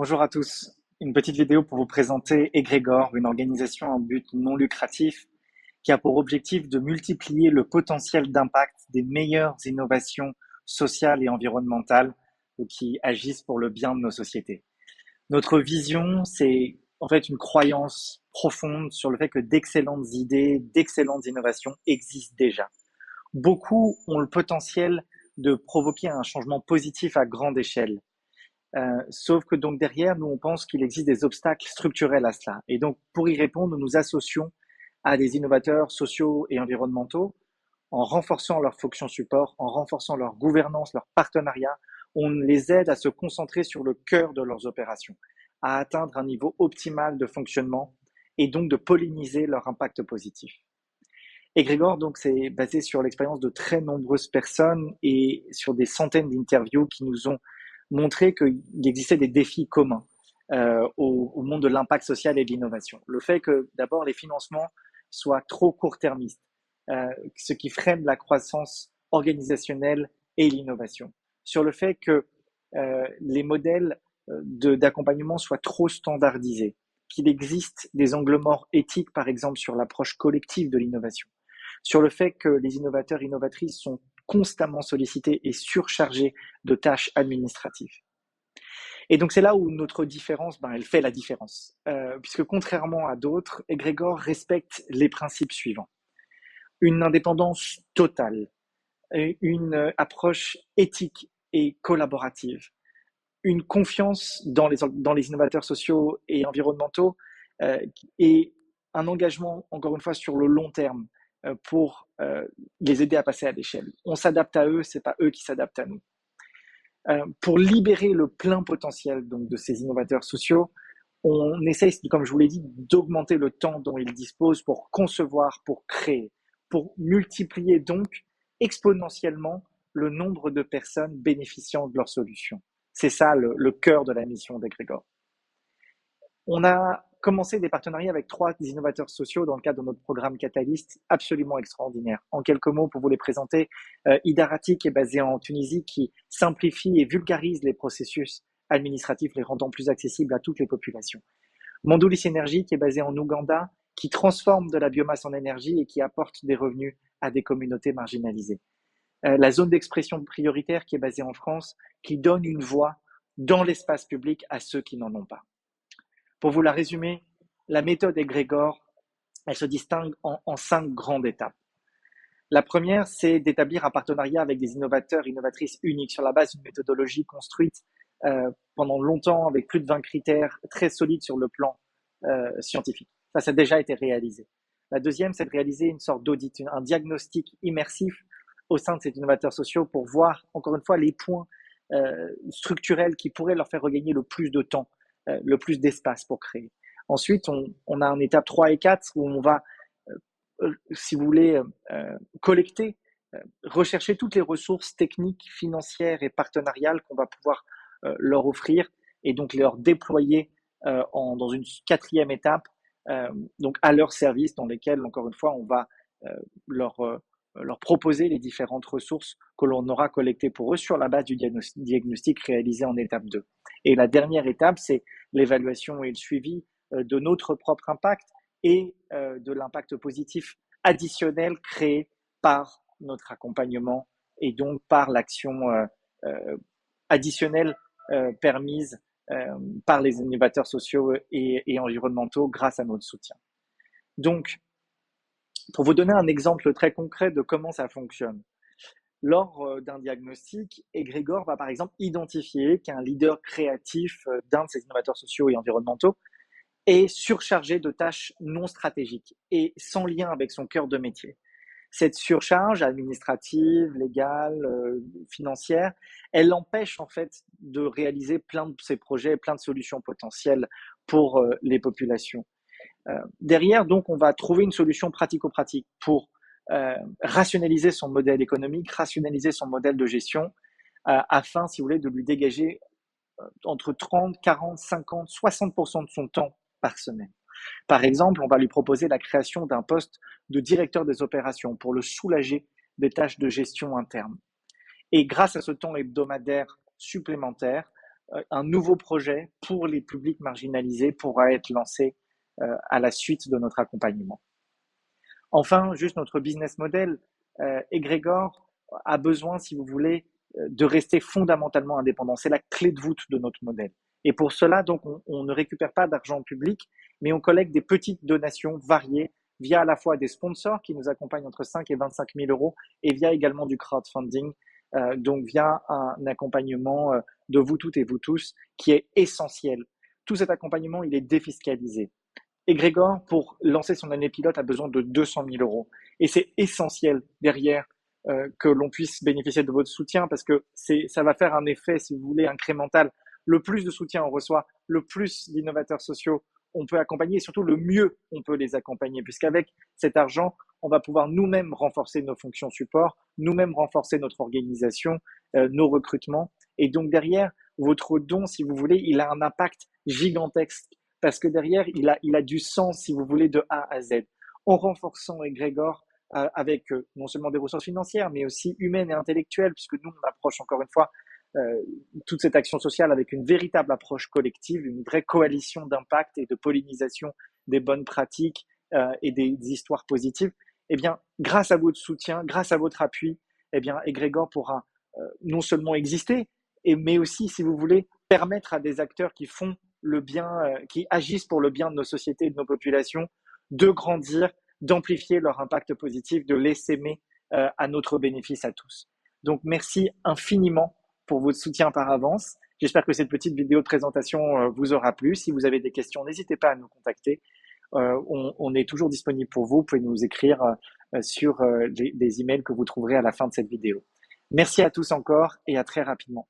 Bonjour à tous. Une petite vidéo pour vous présenter Egrégor, une organisation à but non lucratif qui a pour objectif de multiplier le potentiel d'impact des meilleures innovations sociales et environnementales qui agissent pour le bien de nos sociétés. Notre vision, c'est en fait une croyance profonde sur le fait que d'excellentes idées, d'excellentes innovations existent déjà. Beaucoup ont le potentiel de provoquer un changement positif à grande échelle. Sauf que donc derrière, nous, on pense qu'il existe des obstacles structurels à cela. Et donc, pour y répondre, nous nous associons à des innovateurs sociaux et environnementaux en renforçant leur fonction support, en renforçant leur gouvernance, leur partenariat. On les aide à se concentrer sur le cœur de leurs opérations, à atteindre un niveau optimal de fonctionnement et donc de polliniser leur impact positif. Egrégor, donc, c'est basé sur l'expérience de très nombreuses personnes et sur des centaines d'interviews qui nous ont montré qu'il existait des défis communs au monde de l'impact social et de l'innovation. Le fait que, d'abord, les financements soient trop court-termistes, ce qui freine la croissance organisationnelle et l'innovation. Sur le fait que les modèles d'accompagnement soient trop standardisés, qu'il existe des angles morts éthiques, par exemple, sur l'approche collective de l'innovation, sur le fait que les innovateurs et innovatrices sont constamment sollicités et surchargés de tâches administratives. Et donc c'est là où notre différence, elle fait la différence. Puisque contrairement à d'autres, Egrégor respecte les principes suivants. Une indépendance totale, une approche éthique et collaborative, une confiance dans les innovateurs sociaux et environnementaux et un engagement, encore une fois, sur le long terme pour les aider à passer à l'échelle. On s'adapte à eux, c'est pas eux qui s'adaptent à nous. Pour libérer le plein potentiel donc, de ces innovateurs sociaux, on essaye, comme je vous l'ai dit, d'augmenter le temps dont ils disposent pour concevoir, pour créer, pour multiplier donc exponentiellement le nombre de personnes bénéficiant de leurs solutions. C'est ça le cœur de la mission d'Egrégor. On a commencé des partenariats avec 3 innovateurs sociaux dans le cadre de notre programme Catalyst, absolument extraordinaire. En quelques mots, pour vous les présenter, Idarati, qui est basé en Tunisie, qui simplifie et vulgarise les processus administratifs, les rendant plus accessibles à toutes les populations. Mondulis Energy, qui est basé en Ouganda, qui transforme de la biomasse en énergie et qui apporte des revenus à des communautés marginalisées. La zone d'expression prioritaire, qui est basée en France, qui donne une voix dans l'espace public à ceux qui n'en ont pas. Pour vous la résumer, la méthode Egrégor, elle se distingue en 5 grandes étapes. La première, c'est d'établir un partenariat avec des innovateurs, innovatrices uniques sur la base d'une méthodologie construite pendant longtemps avec plus de 20 critères très solides sur le plan scientifique. Ça a déjà été réalisé. La deuxième, c'est de réaliser une sorte d'audit, un diagnostic immersif au sein de ces innovateurs sociaux pour voir, encore une fois, les points structurels qui pourraient leur faire regagner le plus de temps, le plus d'espace pour créer. Ensuite, on a une étape 3 et 4 où on va, si vous voulez, collecter, rechercher toutes les ressources techniques, financières et partenariales qu'on va pouvoir leur offrir et donc leur déployer dans une 4e étape, donc à leur service, dans lesquelles, encore une fois, on va leur proposer les différentes ressources que l'on aura collectées pour eux sur la base du diagnostic réalisé en étape 2. Et la dernière étape, c'est l'évaluation et le suivi de notre propre impact et de l'impact positif additionnel créé par notre accompagnement et donc par l'action additionnelle permise par les innovateurs sociaux et environnementaux grâce à notre soutien. Donc, pour vous donner un exemple très concret de comment ça fonctionne, lors d'un diagnostic, Egrégor va par exemple identifier qu'un leader créatif d'un de ces innovateurs sociaux et environnementaux est surchargé de tâches non stratégiques et sans lien avec son cœur de métier. Cette surcharge administrative, légale, financière, elle l'empêche en fait de réaliser plein de ses projets, plein de solutions potentielles pour les populations. Derrière, donc, on va trouver une solution pratico-pratique pour rationaliser son modèle économique, rationaliser son modèle de gestion, afin, si vous voulez, de lui dégager entre 30, 40, 50, 60% de son temps par semaine. Par exemple, on va lui proposer la création d'un poste de directeur des opérations pour le soulager des tâches de gestion interne. Et grâce à ce temps hebdomadaire supplémentaire, un nouveau projet pour les publics marginalisés pourra être lancé à la suite de notre accompagnement. Enfin, juste notre business model, Egregor a besoin, si vous voulez, de rester fondamentalement indépendant. C'est la clé de voûte de notre modèle. Et pour cela, donc, on ne récupère pas d'argent public, mais on collecte des petites donations variées via à la fois des sponsors qui nous accompagnent entre 5 et 25 000 euros et via également du crowdfunding, donc via un accompagnement de vous toutes et vous tous qui est essentiel. Tout cet accompagnement, il est défiscalisé. Et Grégor, pour lancer son année pilote, a besoin de 200 000 euros. Et c'est essentiel derrière que l'on puisse bénéficier de votre soutien parce que ça va faire un effet, si vous voulez, incrémental. Le plus de soutien on reçoit, le plus d'innovateurs sociaux on peut accompagner et surtout le mieux on peut les accompagner puisqu'avec cet argent, on va pouvoir nous-mêmes renforcer nos fonctions support, nous-mêmes renforcer notre organisation, nos recrutements. Et donc derrière, votre don, si vous voulez, il a un impact gigantesque parce que derrière, il a du sens, si vous voulez, de A à Z. En renforçant Egrégor avec non seulement des ressources financières, mais aussi humaines et intellectuelles, puisque nous, on approche encore une fois toute cette action sociale avec une véritable approche collective, une vraie coalition d'impact et de pollinisation des bonnes pratiques et des histoires positives. Eh bien, grâce à votre soutien, grâce à votre appui, eh bien, Egrégor pourra non seulement exister, mais aussi, si vous voulez, permettre à des acteurs qui font le bien, qui agissent pour le bien de nos sociétés et de nos populations, de grandir, d'amplifier leur impact positif, de les s'aimer à notre bénéfice à tous. Donc merci infiniment pour votre soutien par avance. J'espère que cette petite vidéo de présentation vous aura plu. Si vous avez des questions, n'hésitez pas à nous contacter. On est toujours disponible pour vous. Vous pouvez nous écrire sur les emails que vous trouverez à la fin de cette vidéo. Merci à tous encore et à très rapidement.